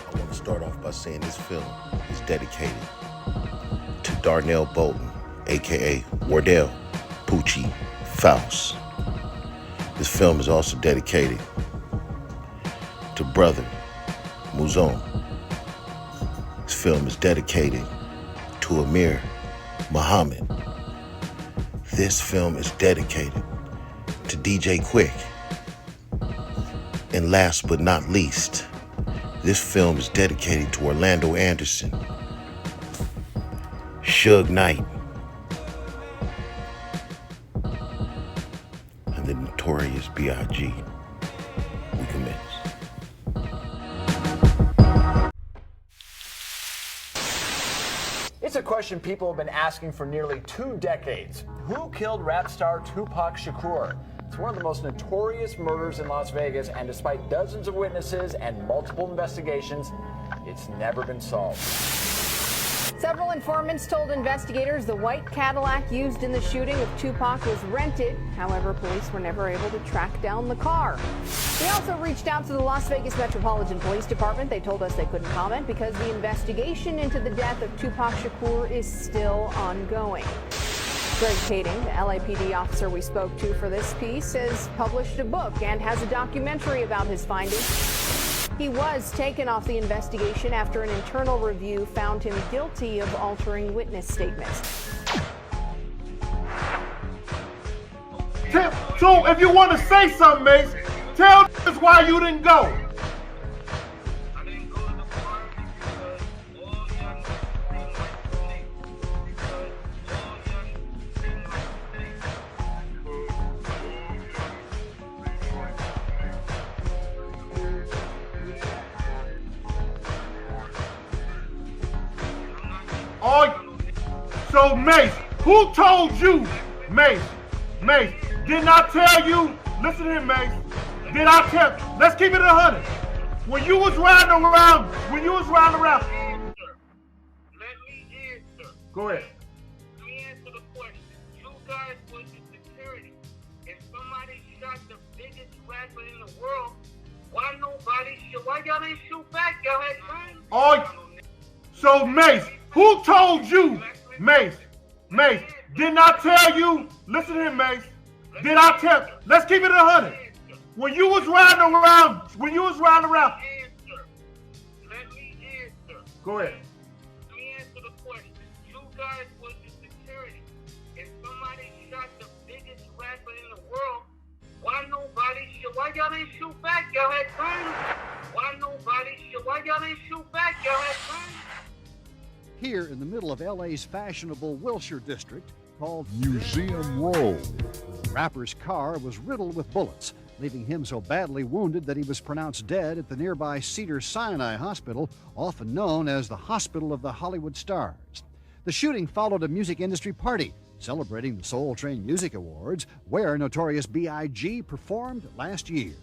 I want to start off by saying this film is dedicated to Darnell Bolton, aka Wardell Poochie Faust. This film is also dedicated to Brother Muzon. This film is dedicated to Amir Muhammad. This film is dedicated to DJ Quick. And last but not least, this film is dedicated to Orlando Anderson, Suge Knight, and the Notorious B.I.G. We commence. It's a question people have been asking for nearly 2 decades. Who killed rap star Tupac Shakur? It's one of the most notorious murders in Las Vegas, and despite dozens of witnesses and multiple investigations, it's never been solved. Several informants told investigators the white Cadillac used in the shooting of Tupac was rented. However, police were never able to track down the car. We also reached out to the Las Vegas Metropolitan Police Department. They told us they couldn't comment because the investigation into the death of Tupac Shakur is still ongoing. Greg Kading, the LAPD officer we spoke to for this piece, has published a book and has a documentary about his findings. He was taken off the investigation after an internal review found him guilty of altering witness statements. So if you want to say something, Mace, tell us why you didn't go. So Mace, who told you, Mace, didn't I tell you, listen to him, Mace, did I tell, let's keep it 100. When you was riding around, Answer. Let me answer. Go ahead. Let me answer the question. You guys was the security. If somebody shot the biggest rapper in the world, why y'all didn't shoot back? Y'all had time? So Mace, who told you, Mace, didn't I tell you, listen to him, Mace, did I tell, let's keep it 100. When you was riding around, Answer. Let me answer. Go ahead. Let me answer the question. You guys was the security. If somebody shot the biggest rapper in the world, why y'all didn't shoot back? Y'all had time. Why y'all didn't shoot back? Y'all had time. Here in the middle of LA's fashionable Wilshire district called Museum Row. The rapper's car was riddled with bullets, leaving him so badly wounded that he was pronounced dead at the nearby Cedars-Sinai Hospital, often known as the Hospital of the Hollywood Stars. The shooting followed a music industry party celebrating the Soul Train Music Awards, where Notorious B.I.G. performed last year.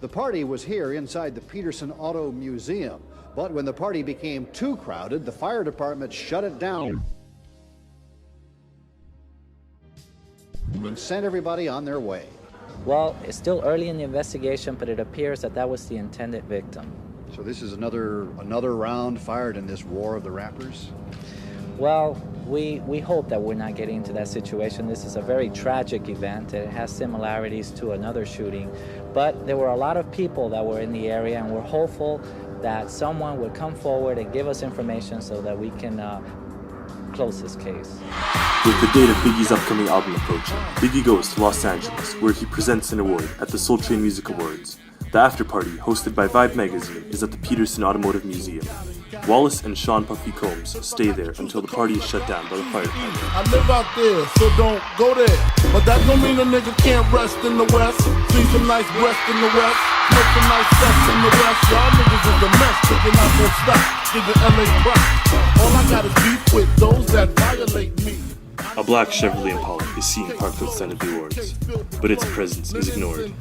The party was here inside the Peterson Auto Museum, but when the party became too crowded, the fire department shut it down and sent everybody on their way. Well, it's still early in the investigation, but it appears that that was the intended victim. So this is another round fired in this war of the rappers? Well, we hope that we're not getting into that situation. This is a very tragic event. It has similarities to another shooting, but there were a lot of people that were in the area, and we're hopeful that someone would come forward and give us information so that we can close this case. With the date of Biggie's upcoming album approaching, Biggie goes to Los Angeles, where he presents an award at the Soul Train Music Awards. The after-party, hosted by Vibe magazine, is at the Peterson Automotive Museum. Wallace and Sean Puffy Combs stay there until the party is shut down by the fire department. I live out there, so don't go there. But that don't mean a nigga can't rest in the West. See some nice breasts in the West. Smoke some nice sex in the West. Y'all niggas is the mess. Thinking I won't stop. Nigga LA crap. All I got is beef with those that violate me. A black Chevrolet Impala is seen parked outside of the awards, but its presence is ignored.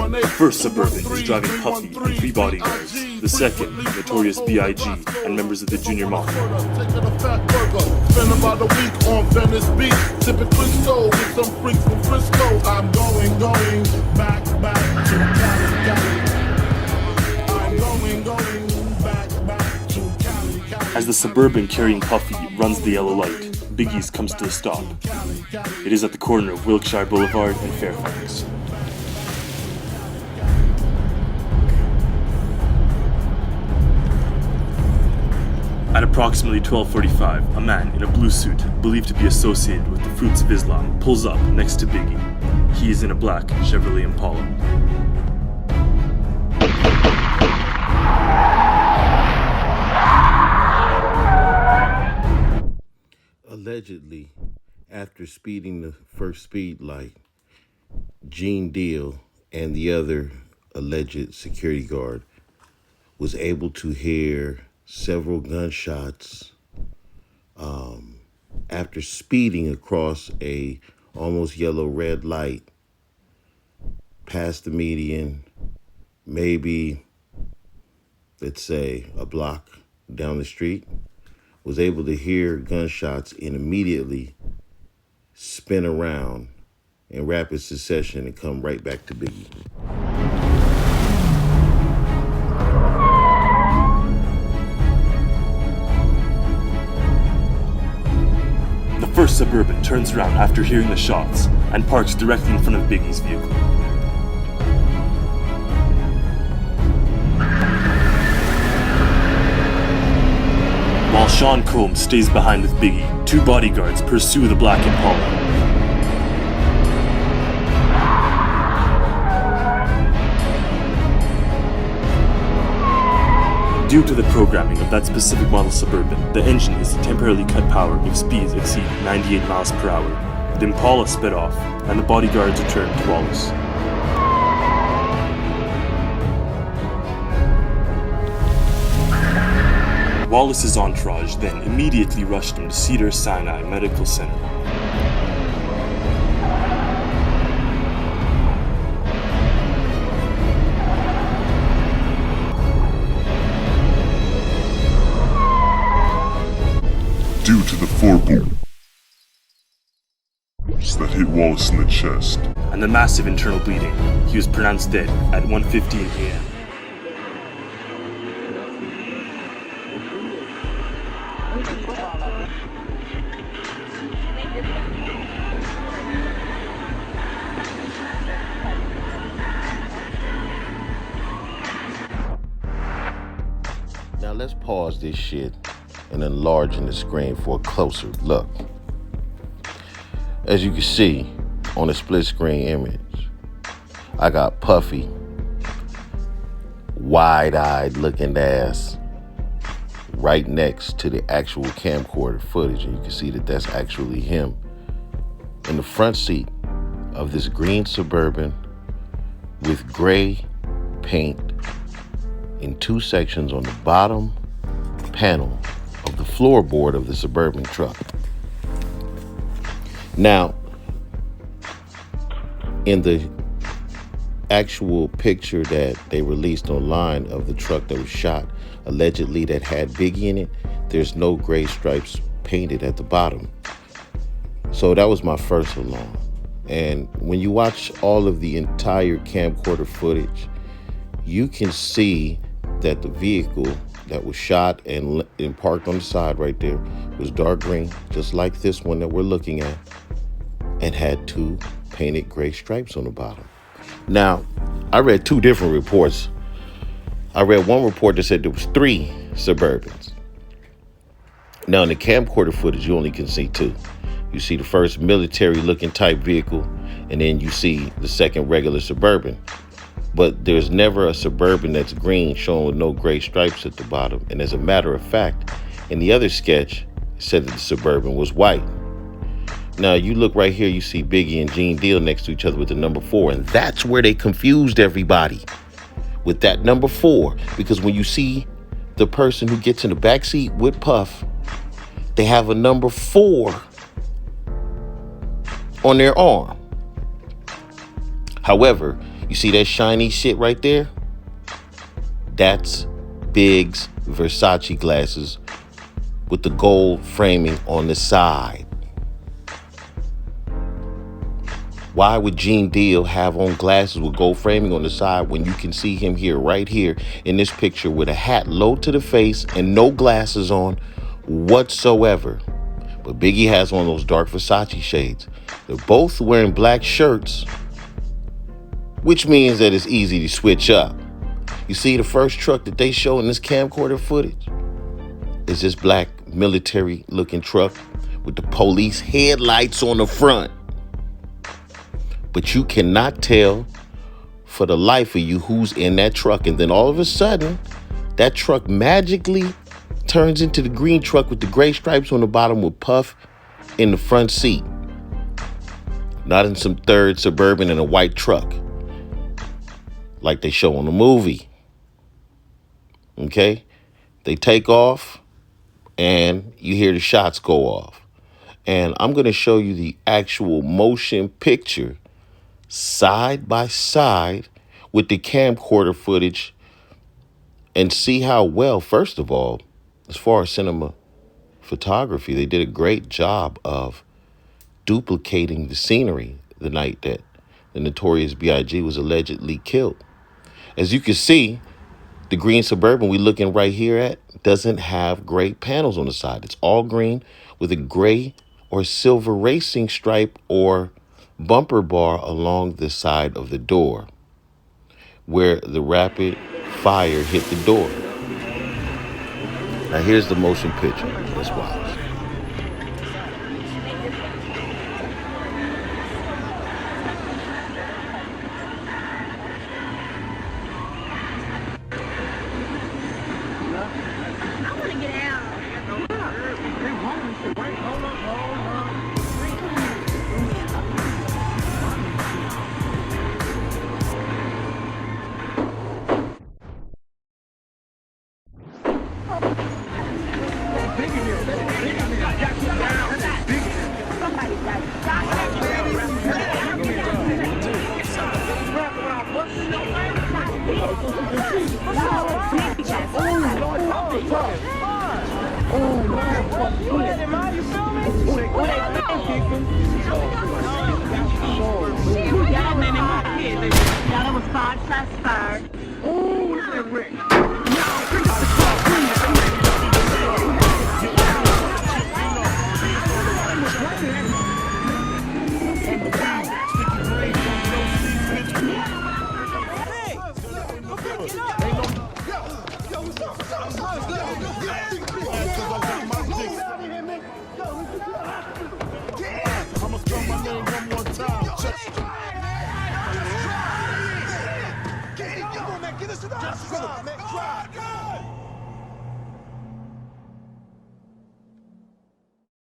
The first Suburban is driving Puffy and 3 bodyguards The second, Notorious B.I.G. and members of the Junior Mafia. Taking a fat burger, spend about a week on Venice Beach, sipping Crisco with some freaks from Frisco. I'm going back to Cali. I'm going back to Cali. As the Suburban carrying Puffy runs the yellow light, Biggie's comes to a stop. It is at the corner of Wilkeshire Boulevard and Fairfax. At approximately 12:45, a man in a blue suit, believed to be associated with the Fruits of Islam, pulls up next to Biggie. He is in a black Chevrolet Impala. Allegedly, after speeding the first speed light, Gene Deal and the other alleged security guard was able to hear several gunshots after speeding across a almost yellow red light past the median, maybe, let's say, a block down the street, was able to hear gunshots and immediately spin around in rapid succession and come right back to Biggie. The first Suburban turns around after hearing the shots and parks directly in front of Biggie's vehicle. While Sean Combs stays behind with Biggie, two bodyguards pursue the black Impala. Due to the programming of that specific model Suburban, the engine is temporarily cut power if speeds exceed 98 miles per hour. The Impala sped off, and the bodyguards returned to Wallace. Wallace's entourage then immediately rushed him to Cedars-Sinai Medical Center. Due to the 4 bullets that hit Wallace in the chest And the massive internal bleeding, he was pronounced dead at 1:15 a.m. Now let's pause this shit and enlarge the screen for a closer look. As you can see on the split screen image, I got Puffy, wide-eyed looking ass right next to the actual camcorder footage, and you can see that that's actually him in the front seat of this green Suburban with gray paint in 2 sections on the bottom panel of the floorboard of the Suburban truck. Now, in the actual picture that they released online of the truck that was shot, allegedly that had Biggie in it, there's no gray stripes painted at the bottom. So that was my first alarm. And when you watch all of the entire camcorder footage, you can see that the vehicle that was shot and parked on the side right there was dark green, just like this one that we're looking at, and had 2 painted gray stripes on the bottom. Now, I read 2 different reports. I read one report that said there was 3 Suburbans. Now, in the camcorder footage, you only can see 2. You see the first military-looking type vehicle, and then you see the second regular Suburban. But there's never a Suburban that's green shown with no gray stripes at the bottom. And as a matter of fact, in the other sketch, it said that the Suburban was white. Now, you look right here, you see Biggie and Gene Deal next to each other with the number 4. And that's where they confused everybody with that number 4. Because when you see the person who gets in the backseat with Puff, they have a number 4 on their arm. However, you see that shiny shit right there? That's Biggs Versace glasses with the gold framing on the side. Why would Gene Deal have on glasses with gold framing on the side when you can see him here, right here in this picture with a hat low to the face and no glasses on whatsoever? But Biggie has on those dark Versace shades. They're both wearing black shirts, which means that it's easy to switch up. You see, the first truck that they show in this camcorder footage is this black military looking truck with the police headlights on the front. But you cannot tell for the life of you who's in that truck. And then all of a sudden, that truck magically turns into the green truck with the gray stripes on the bottom with Puff in the front seat. Not in some third Suburban in a white truck like they show in the movie. Okay? They take off and you hear the shots go off. And I'm going to show you the actual motion picture side by side with the camcorder footage and see how well, first of all, as far as cinema photography, they did a great job of duplicating the scenery the night that the Notorious B.I.G. was allegedly killed. As you can see, the green Suburban we looking right here at doesn't have gray panels on the side. It's all green with a gray or silver racing stripe or bumper bar along the side of the door where the rapid fire hit the door. Now here's the motion picture. Let's watch. Drive, man, drive.